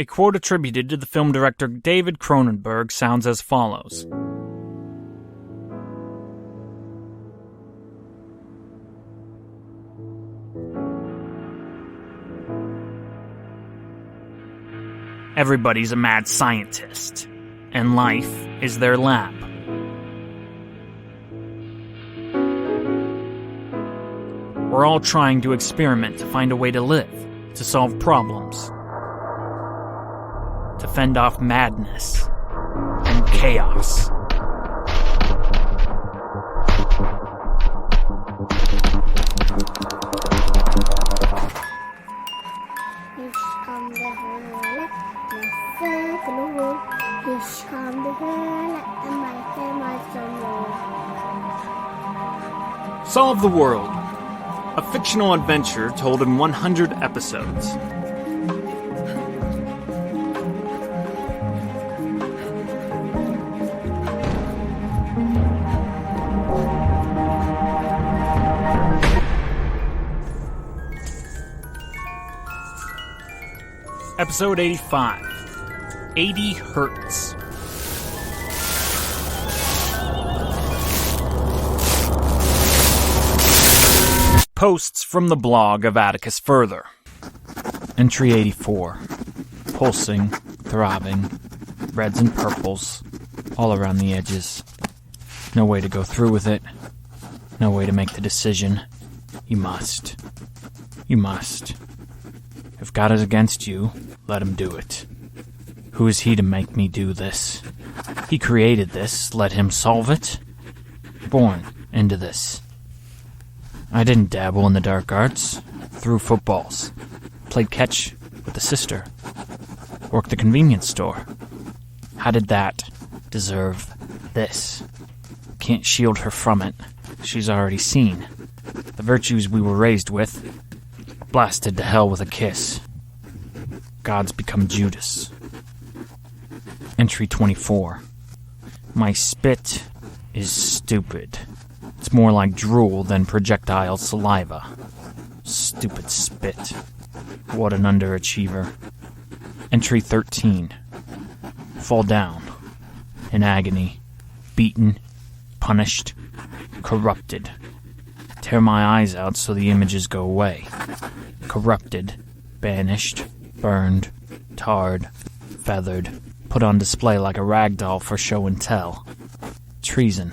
A quote attributed to the film director David Cronenberg sounds as follows. Everybody's a mad scientist, and life is their lab. We're all trying to experiment to find a way to live, to solve problems, to fend off madness and chaos. Solve the World, a fictional adventure told in 100 episodes. Episode 85, 80 Hertz. Posts from the blog of Atticus Further. Entry 84. Pulsing, throbbing, reds and purples, all around the edges. No way to go through with it. No way to make the decision. You must. You must. If God is against you, let him do it. Who is he to make me do this? He created this, let him solve it. Born into this. I didn't dabble in the dark arts, threw footballs, played catch with a sister, worked the convenience store. How did that deserve this? Can't shield her from it. She's already seen. The virtues we were raised with, blasted to hell with a kiss. God's become Judas. Entry 24. My spit is stupid. It's more like drool than projectile saliva. Stupid spit. What an underachiever. Entry 13. Fall down. In agony. Beaten. Punished. Corrupted. Tear my eyes out so the images go away. Corrupted. Banished. Burned. Tarred. Feathered. Put on display like a rag doll for show and tell. Treason.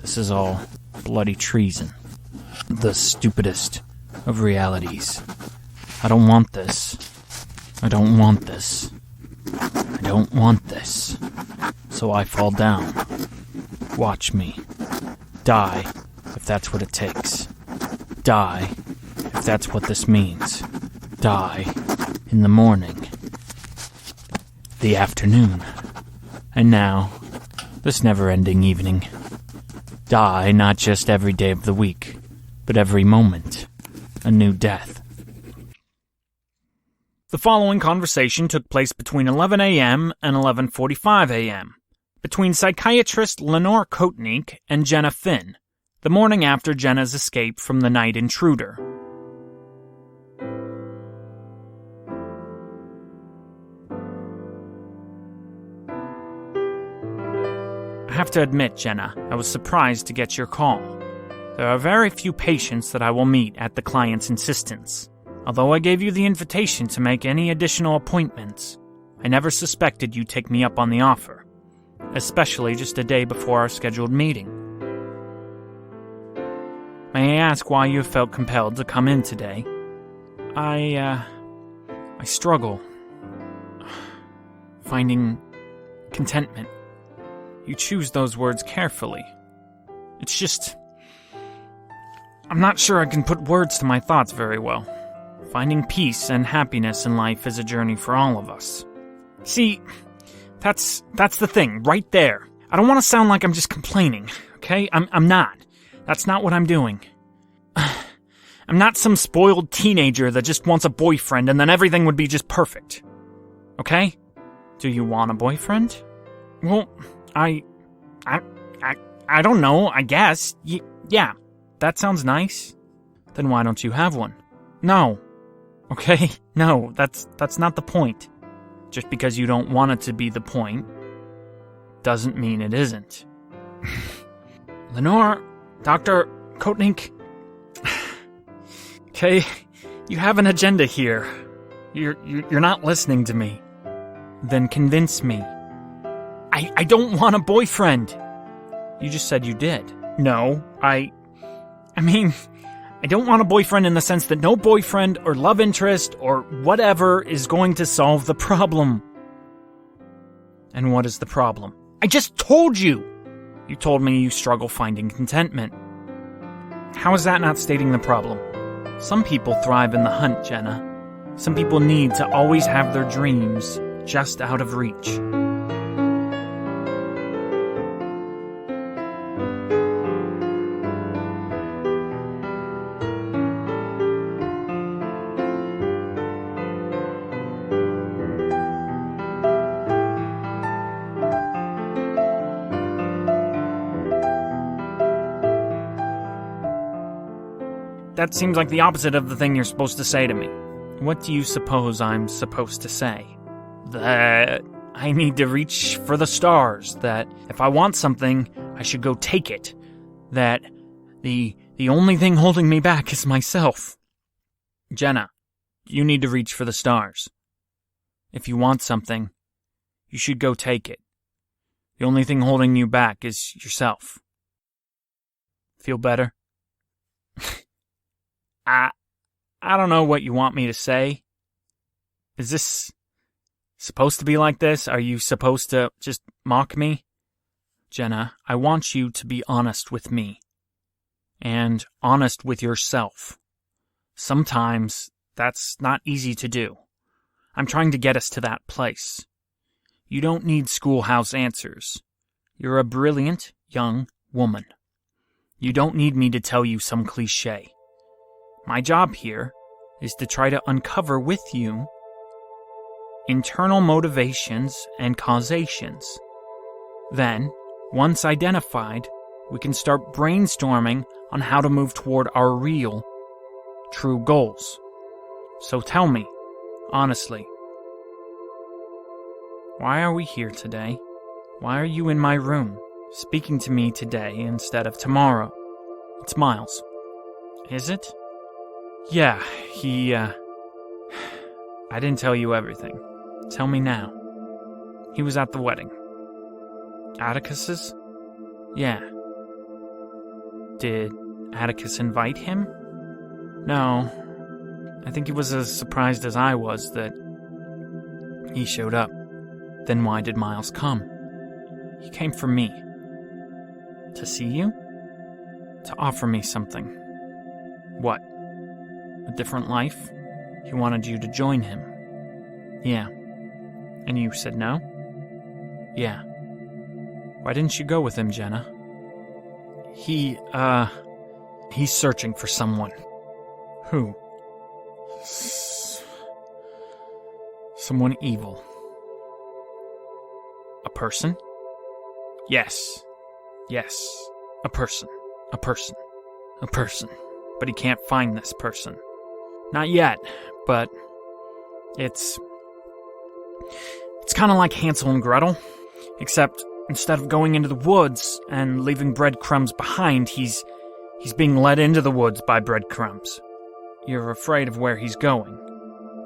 This is all bloody treason. The stupidest of realities. I don't want this. I don't want this. I don't want this. So I fall down. Watch me. Die, if that's what it takes. Die, if that's what this means. Die in the morning. The afternoon. And now, this never-ending evening. Die not just every day of the week, but every moment. A new death. The following conversation took place between 11 a.m. and 11:45 a.m. between psychiatrist Lenore Koetnick and Jenna Finn, the morning after Jenna's escape from the night intruder. I have to admit, Jenna, I was surprised to get your call. There are very few patients that I will meet at the client's insistence. Although I gave you the invitation to make any additional appointments, I never suspected you'd take me up on the offer, especially just a day before our scheduled meeting. May I ask why you felt compelled to come in today? I struggle finding contentment. You choose those words carefully. It's just, I'm not sure I can put words to my thoughts very well. Finding peace and happiness in life is a journey for all of us. See, that's the thing, right there. I don't want to sound like I'm just complaining, okay? I'm not. That's not what I'm doing. I'm not some spoiled teenager that just wants a boyfriend and then everything would be just perfect. Okay? Do you want a boyfriend? Well, I don't know, I guess. Yeah, that sounds nice. Then why don't you have one? No. Okay? No, that's not the point. Just because you don't want it to be the point doesn't mean it isn't. Lenore, Dr. Coutnick. Okay, you have an agenda here. You're not listening to me. Then convince me. I don't want a boyfriend. You just said you did. No, I mean, I don't want a boyfriend in the sense that no boyfriend or love interest or whatever is going to solve the problem. And what is the problem? I just told you! You told me you struggle finding contentment. How is that not stating the problem? Some people thrive in the hunt, Jenna. Some people need to always have their dreams just out of reach. That seems like the opposite of the thing you're supposed to say to me. What do you suppose I'm supposed to say? That I need to reach for the stars, that if I want something, I should go take it, that the only thing holding me back is myself. Jenna, you need to reach for the stars. If you want something, you should go take it. The only thing holding you back is yourself. Feel better? I don't know what you want me to say. Is this supposed to be like this? Are you supposed to just mock me? Jenna, I want you to be honest with me. And honest with yourself. Sometimes that's not easy to do. I'm trying to get us to that place. You don't need schoolhouse answers. You're a brilliant young woman. You don't need me to tell you some cliché. My job here is to try to uncover with you internal motivations and causations. Then, once identified, we can start brainstorming on how to move toward our real, true goals. So tell me, honestly, why are we here today? Why are you in my room, speaking to me today instead of tomorrow? It's Miles. Is it? Yeah, I didn't tell you everything. Tell me now. He was at the wedding. Atticus's? Yeah. Did Atticus invite him? No. I think he was as surprised as I was that he showed up. Then why did Miles come? He came for me. To see you? To offer me something. What? A different life? He wanted you to join him. Yeah. And you said no? Yeah. Why didn't you go with him, Jenna? He's searching for someone. Who? Someone evil. A person? Yes. A person. But he can't find this person. Not yet, but it's kind of like Hansel and Gretel, except instead of going into the woods and leaving breadcrumbs behind, he's being led into the woods by breadcrumbs. You're afraid of where he's going.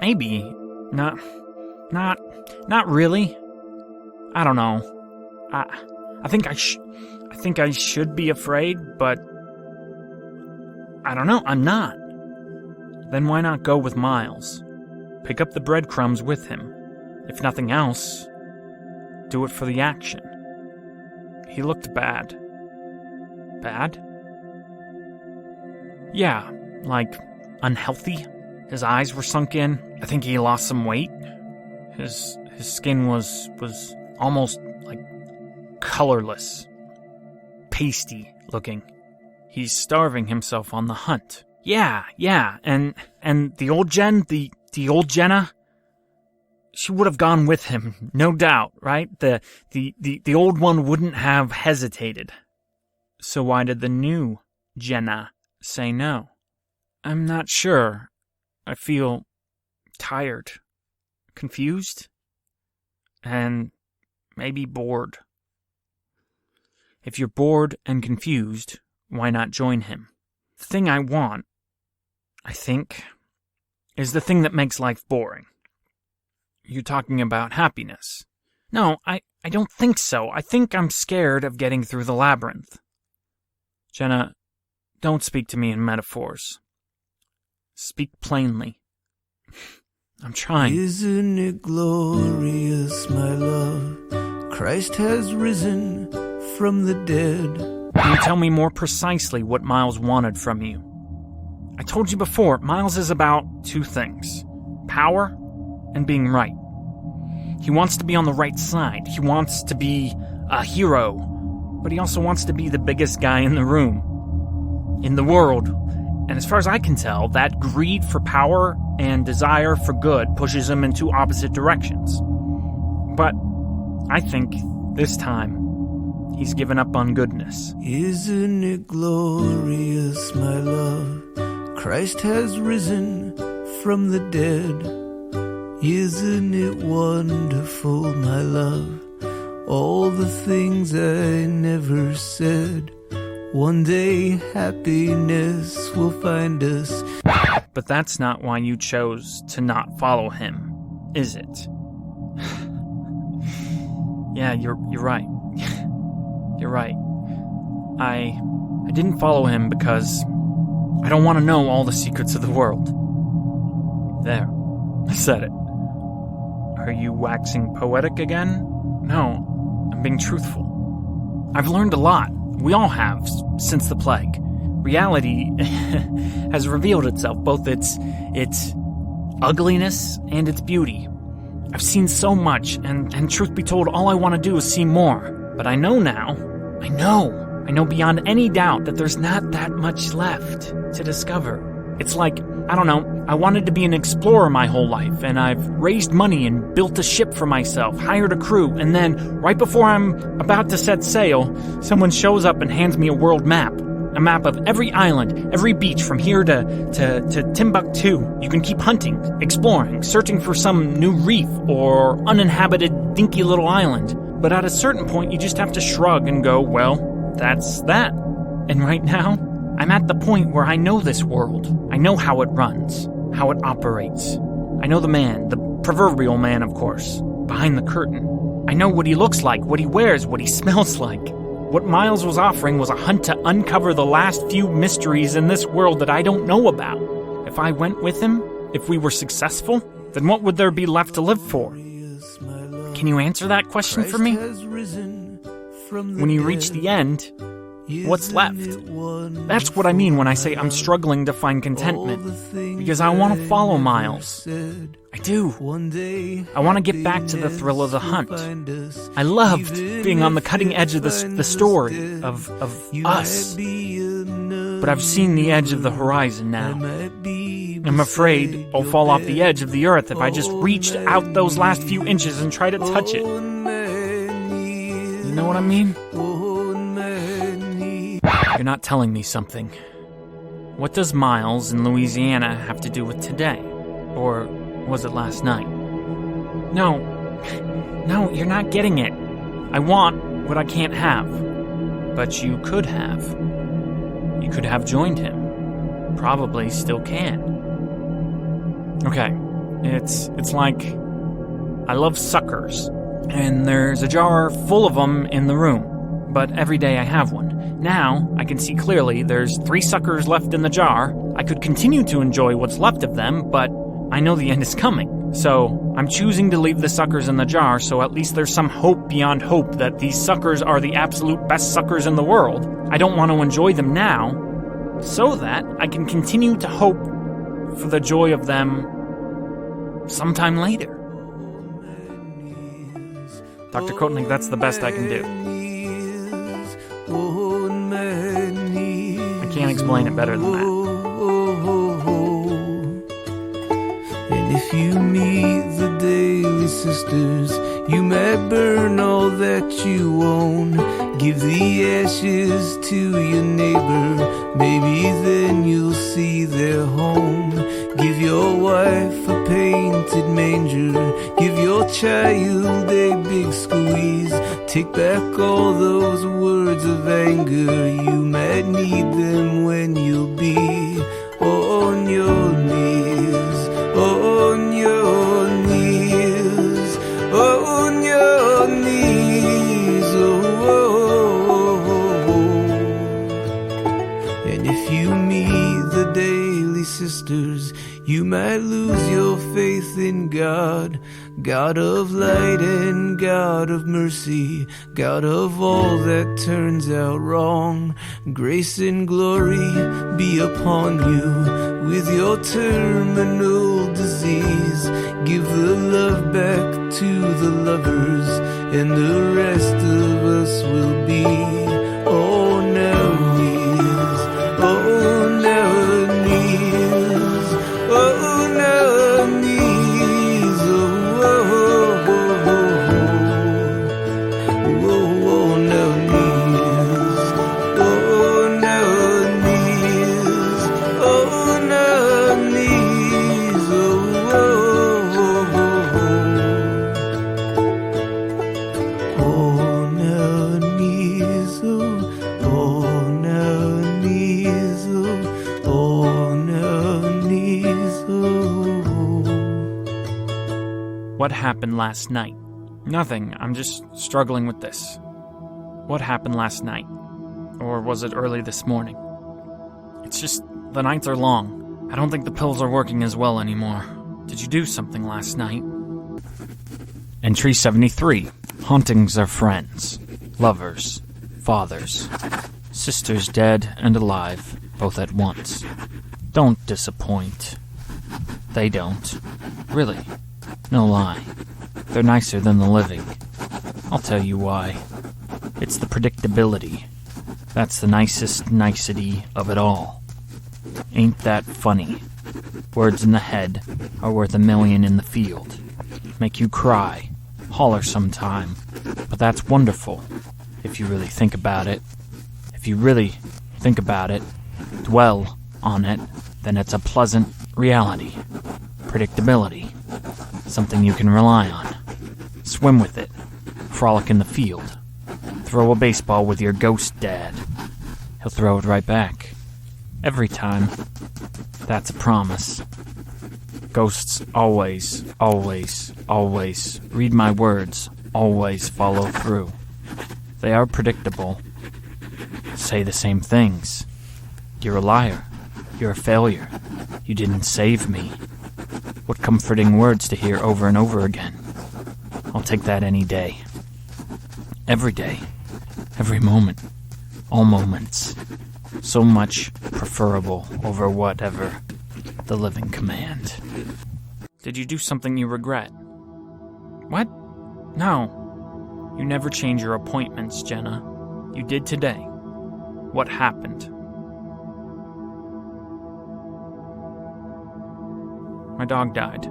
Maybe. Not really. I don't know. I think I should be afraid, but I don't know, I'm not. Then why not go with Miles? Pick up the breadcrumbs with him. If nothing else, do it for the action. He looked bad. Bad? Yeah, like unhealthy. His eyes were sunk in. I think he lost some weight. His skin was almost like colorless. Pasty looking. He's starving himself on the hunt. Yeah, and the old Jenna, she would have gone with him, no doubt, right? The old one wouldn't have hesitated. So why did the new Jenna say no? I'm not sure. I feel tired. Confused? and maybe bored. If you're bored and confused, why not join him? The thing I want, I think, is the thing that makes life boring. You're talking about happiness. No, I don't think so. I think I'm scared of getting through the labyrinth. Jenna, don't speak to me in metaphors. Speak plainly. I'm trying. Isn't it glorious, my love? Christ has risen from the dead. Can you tell me more precisely what Miles wanted from you? I told you before, Miles is about two things. Power and being right. He wants to be on the right side. He wants to be a hero. But he also wants to be the biggest guy in the room. In the world. And as far as I can tell, that greed for power and desire for good pushes him in two opposite directions. But I think this time he's given up on goodness. Isn't it glorious, my love? Christ has risen from the dead. Isn't it wonderful, my love? All the things I never said. One day happiness will find us. But that's not why you chose to not follow him, is it? Yeah, you're right. You're right. I didn't follow him because I don't want to know all the secrets of the world. There, I said it. Are you waxing poetic again? No, I'm being truthful. I've learned a lot. We all have, since the plague. Reality has revealed itself, both its ugliness and its beauty. I've seen so much, and truth be told, all I want to do is see more. But I know now, I know beyond any doubt that there's not that much left to discover. It's like, I don't know, I wanted to be an explorer my whole life, and I've raised money and built a ship for myself, hired a crew, and then, right before I'm about to set sail, someone shows up and hands me a world map. A map of every island, every beach from here to Timbuktu. You can keep hunting, exploring, searching for some new reef or uninhabited, dinky little island. But at a certain point, you just have to shrug and go, well, that's that. And right now, I'm at the point where I know this world. I know how it runs, how it operates. I know the man, the proverbial man, of course, behind the curtain. I know what he looks like, what he wears, what he smells like. What Miles was offering was a hunt to uncover the last few mysteries in this world that I don't know about. If I went with him, if we were successful, then what would there be left to live for? Can you answer that question for me? When you reach the end, what's left? That's what I mean when I say I'm struggling to find contentment. Because I want to follow Miles. I do. I want to get back to the thrill of the hunt. I loved being on the cutting edge of the story, of us. But I've seen the edge of the horizon now. I'm afraid I'll fall off the edge of the earth if I just reached out those last few inches and tried to touch it. You know what I mean? You're not telling me something. What does Miles in Louisiana have to do with today? Or was it last night? No, you're not getting it. I want what I can't have. But you could have. You could have joined him. Probably still can. Okay, it's like I love suckers, and there's a jar full of them in the room, but every day I have one. Now, I can see clearly there's 3 suckers left in the jar. I could continue to enjoy what's left of them, but I know the end is coming. So, I'm choosing to leave the suckers in the jar, so at least there's some hope beyond hope that these suckers are the absolute best suckers in the world. I don't want to enjoy them now, so that I can continue to hope for the joy of them sometime later. Dr. Kotnik, that's the best I can do. I can't explain it better than that. And if you meet the Daily Sisters, you might burn all that you own. Give the ashes to your neighbor, maybe then you'll see their home. Give your wife a painted manger. Give your child a big squeeze. Take back all those words of anger. You might need them when you'll be on your knees, on your knees, on your knees. And if you meet the daily sisters, you might lose your faith in God, God of light and God of mercy, God of all that turns out wrong. Grace and glory be upon you with your terminal disease. Give the love back to the lovers, and the rest of us will be on our knees, on our knees, on our knees, oh, oh, oh, oh, oh, on our knees, on our knees, on our knees, oh, oh, oh, oh, on our knees, oh, on our knees, oh, on our knees, oh. What happened last night? Nothing. I'm just struggling with this. What happened last night? Or was it early this morning? It's just, the nights are long. I don't think the pills are working as well anymore. Did you do something last night? Entry 73. Hauntings are friends, lovers, fathers, sisters dead and alive, both at once. Don't disappoint. They don't. Really. No lie. They're nicer than the living. I'll tell you why. It's the predictability. That's the nicest nicety of it all. Ain't that funny? Words in the head are worth a million in the field. Make you cry, holler sometime. But that's wonderful, if you really think about it. If you really think about it, dwell on it, then it's a pleasant reality. Predictability. Something you can rely on. Swim with it. Frolic in the field. Throw a baseball with your ghost dad. He'll throw it right back. Every time. That's a promise. Ghosts always, always, always, read my words, always follow through. They are predictable. Say the same things. You're a liar. You're a failure. You didn't save me. What comforting words to hear over and over again. I'll take that any day. Every day. Every moment. All moments. So much preferable over whatever the living command. Did you do something you regret? What? No. You never change your appointments, Jenna. You did today. What happened? My dog died.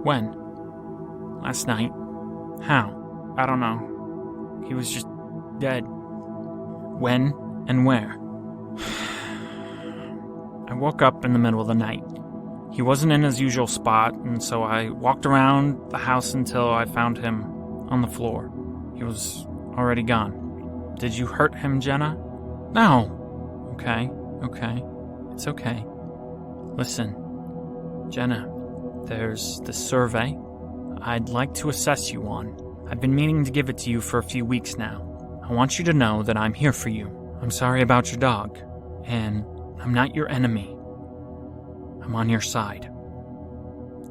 When? Last night. How? I don't know. He was just dead. When and where? I woke up in the middle of the night. He wasn't in his usual spot, and so I walked around the house until I found him on the floor. He was already gone. Did you hurt him, Jenna? No. Okay. It's okay. Listen, Jenna, there's this survey I'd like to assess you on. I've been meaning to give it to you for a few weeks now. I want you to know that I'm here for you. I'm sorry about your dog, and I'm not your enemy. I'm on your side.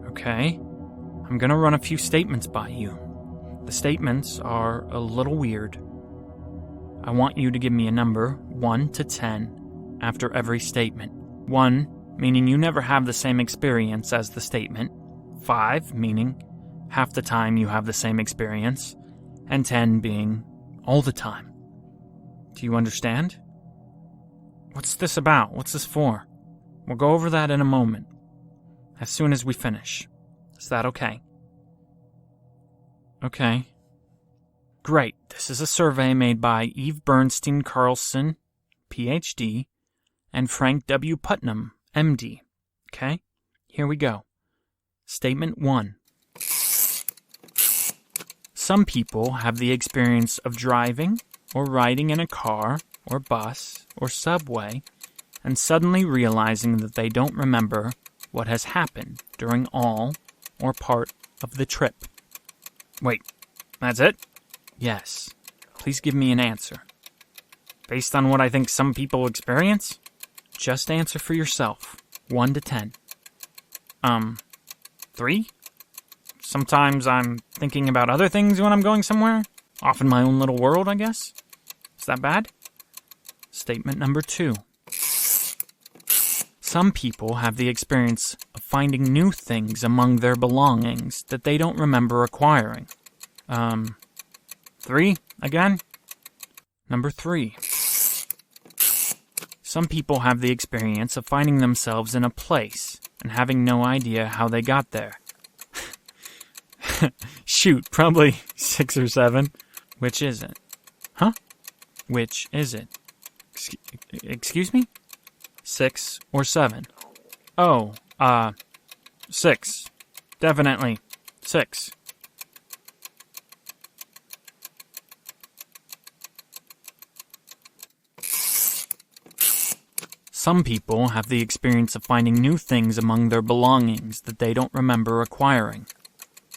Okay? I'm gonna run a few statements by you. The statements are a little weird. I want you to give me a number, 1 to 10, after every statement. 1, meaning you never have the same experience as the statement. 5, meaning half the time you have the same experience. And 10 being all the time. Do you understand? What's this about? What's this for? We'll go over that in a moment, as soon as we finish. Is that okay? Okay. Great. This is a survey made by Eve Bernstein Carlson, Ph.D., and Frank W. Putnam, M.D. Okay? Here we go. Statement 1. Some people have the experience of driving or riding in a car or bus or subway and suddenly realizing that they don't remember what has happened during all or part of the trip. Wait, that's it? Yes. Please give me an answer. Based on what I think some people experience? Just answer for yourself. 1 to 10. 3? Sometimes I'm thinking about other things when I'm going somewhere. Off in my own little world, I guess. Is that bad? Statement number 2. Some people have the experience of finding new things among their belongings that they don't remember acquiring. 3 again? Number 3. Some people have the experience of finding themselves in a place and having no idea how they got there. Shoot, probably 6 or 7. Which is it? Huh? Which is it? Excuse me? 6 or 7? Oh, 6. Definitely 6. Some people have the experience of finding new things among their belongings that they don't remember acquiring.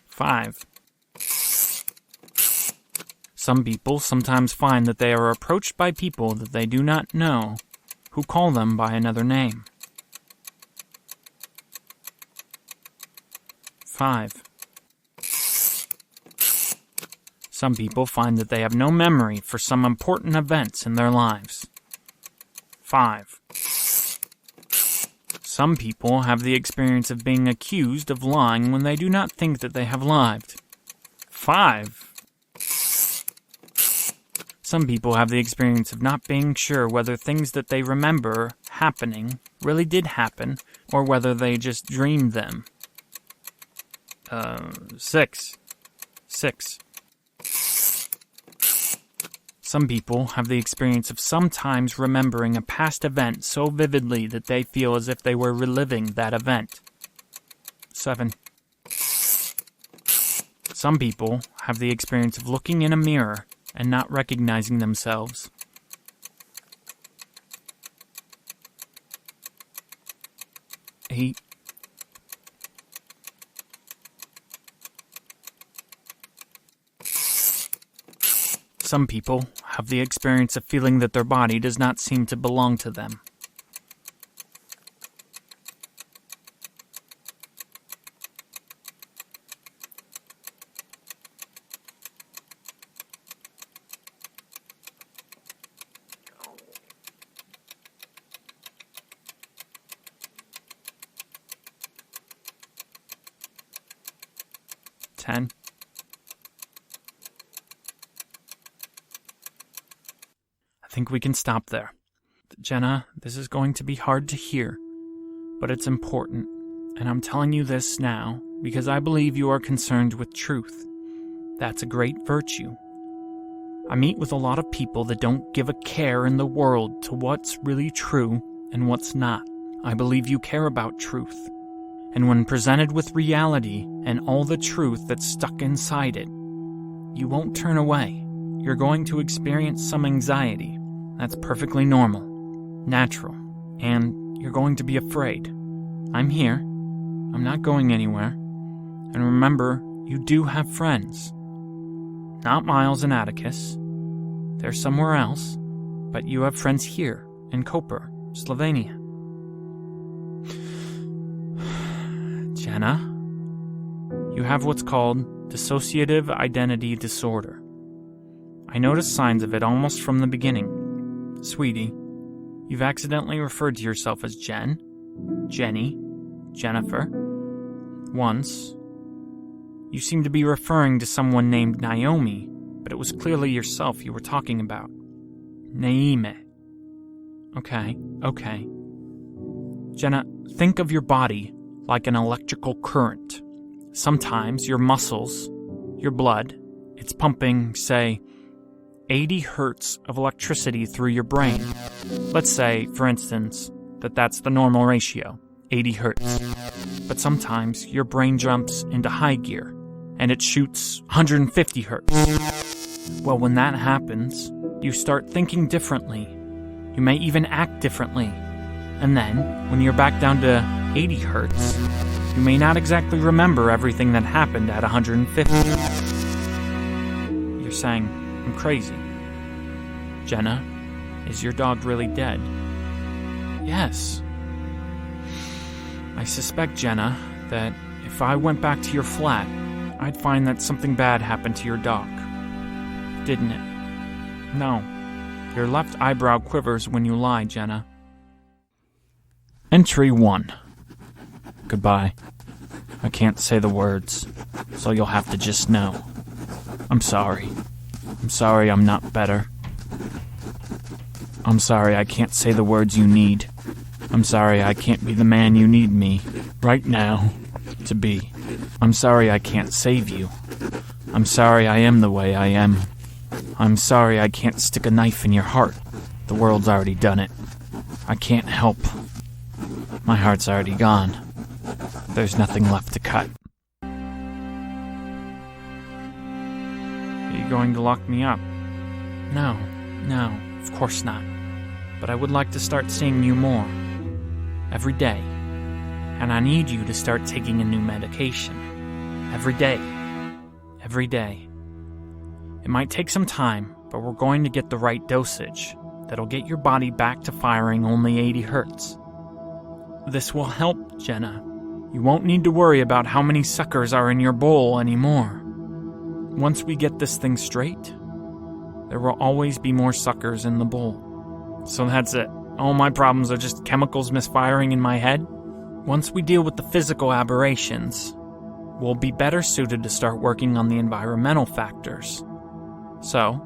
5. Some people sometimes find that they are approached by people that they do not know, who call them by another name. 5. Some people find that they have no memory for some important events in their lives. 5. Some people have the experience of being accused of lying when they do not think that they have lied. 5. Some people have the experience of not being sure whether things that they remember happening really did happen or whether they just dreamed them. 6. 6. Some people have the experience of sometimes remembering a past event so vividly that they feel as if they were reliving that event. 7. Some people have the experience of looking in a mirror and not recognizing themselves. 8. Some people have the experience of feeling that their body does not seem to belong to them. 10. I think we can stop there. Jenna, this is going to be hard to hear, but it's important, and I'm telling you this now because I believe you are concerned with truth. That's a great virtue. I meet with a lot of people that don't give a care in the world to what's really true and what's not. I believe you care about truth, and when presented with reality and all the truth that's stuck inside it, you won't turn away. You're going to experience some anxiety. That's perfectly normal, natural, and you're going to be afraid. I'm here. I'm not going anywhere. And remember, you do have friends. Not Miles and Atticus. They're somewhere else, but you have friends here in Koper, Slovenia. Jenna, you have what's called dissociative identity disorder. I noticed signs of it almost from the beginning. Sweetie, you've accidentally referred to yourself as Jen, Jenny, Jennifer. Once, you seemed to be referring to someone named Naomi, but it was clearly yourself you were talking about. Naime. Okay. Jenna, think of your body like an electrical current. Sometimes your muscles, your blood, it's pumping, say, 80 hertz of electricity through your brain. Let's say, for instance, that that's the normal ratio, 80 hertz. But sometimes your brain jumps into high gear, and it shoots 150 hertz. Well, when that happens, you start thinking differently. You may even act differently. And then, when you're back down to 80 hertz, you may not exactly remember everything that happened at 150. You're saying, I'm crazy. Jenna, is your dog really dead? Yes. I suspect, Jenna, that if I went back to your flat, I'd find that something bad happened to your dog. Didn't it? No. Your left eyebrow quivers when you lie, Jenna. Entry 1. Goodbye. I can't say the words, so you'll have to just know. I'm sorry. I'm sorry I'm not better. I'm sorry I can't say the words you need. I'm sorry I can't be the man you need me, right now, to be. I'm sorry I can't save you. I'm sorry I am the way I am. I'm sorry I can't stick a knife in your heart. The world's already done it. I can't help. My heart's already gone. There's nothing left to cut. Are you going to lock me up? No, of course not. But I would like to start seeing you more. Every day. And I need you to start taking a new medication. Every day. Every day. It might take some time, but we're going to get the right dosage that'll get your body back to firing only 80 hertz. This will help, Jenna. You won't need to worry about how many suckers are in your bowl anymore. Once we get this thing straight, there will always be more suckers in the bowl. So that's it. All my problems are just chemicals misfiring in my head. Once we deal with the physical aberrations, we'll be better suited to start working on the environmental factors. So,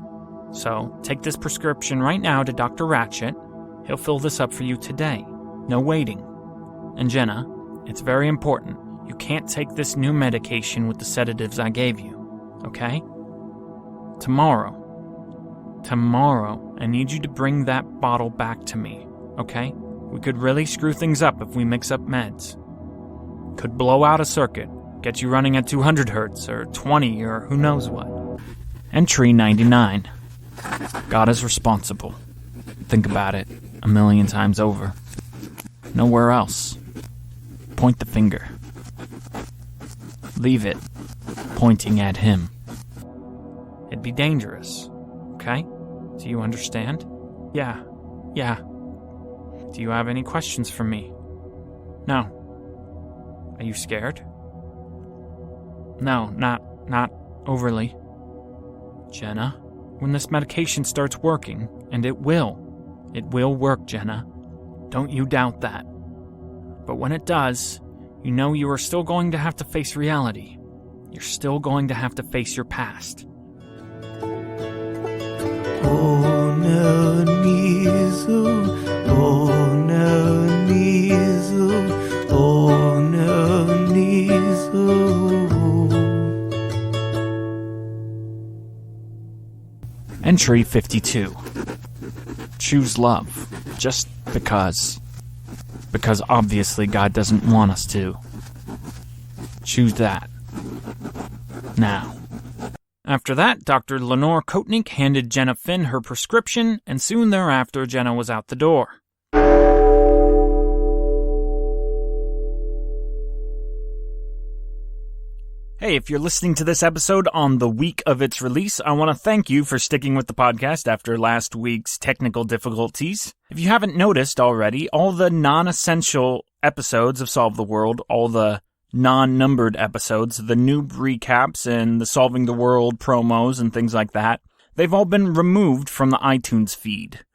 take this prescription right now to Dr. Ratchet. He'll fill this up for you today. No waiting. And Jenna, it's very important. You can't take this new medication with the sedatives I gave you, okay? Tomorrow, I need you to bring that bottle back to me, okay? We could really screw things up if we mix up meds. Could blow out a circuit, get you running at 200 hertz or 20 or who knows what. Entry 99. God is responsible. Think about it 1,000,000 times over. Nowhere else. Point the finger. Leave it pointing at him. It'd be dangerous, okay? Do you understand? Yeah. Do you have any questions for me? No. Are you scared? No, not overly. Jenna, when this medication starts working, and it will work, Jenna. Don't you doubt that. But when it does, you know you are still going to have to face reality. You're still going to have to face your past. Oh, no, Nizo. Oh, no, Nizo. Oh, no, Nizo. Entry 52. Choose love. Just because. Because obviously God doesn't want us to. Choose that. Now. After that, Dr. Lenore Kotnik handed Jenna Finn her prescription, and soon thereafter Jenna was out the door. Hey, if you're listening to this episode on the week of its release, I want to thank you for sticking with the podcast after last week's technical difficulties. If you haven't noticed already, all the non-essential episodes of Solve the World, all the non-numbered episodes, the noob recaps and the Solving the World promos and things like that, they've all been removed from the iTunes feed.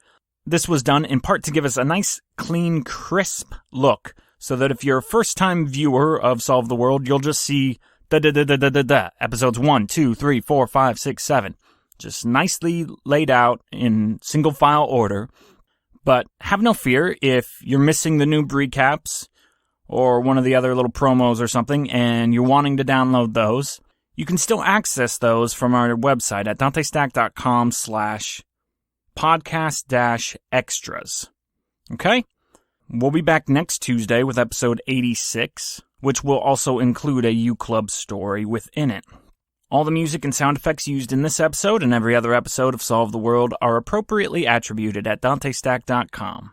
This was done in part to give us a nice, clean, crisp look, so that if you're a first-time viewer of Solve the World, you'll just see episodes 1, 2, 3, 4, 5, 6, 7. Just nicely laid out in single file order. But have no fear if you're missing the noob recaps or one of the other little promos or something and you're wanting to download those. You can still access those from our website at dantestack.com/podcast-extras. Okay? We'll be back next Tuesday with episode 86, which will also include a U-Club story within it. All the music and sound effects used in this episode and every other episode of Solve the World are appropriately attributed at dantestack.com.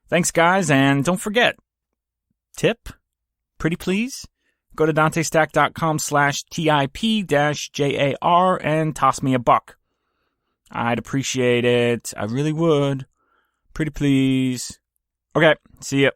Thanks, guys, and don't forget, tip, pretty please, go to dantestack.com/tip-jar and toss me a buck. I'd appreciate it. I really would. Pretty please. Okay, see ya.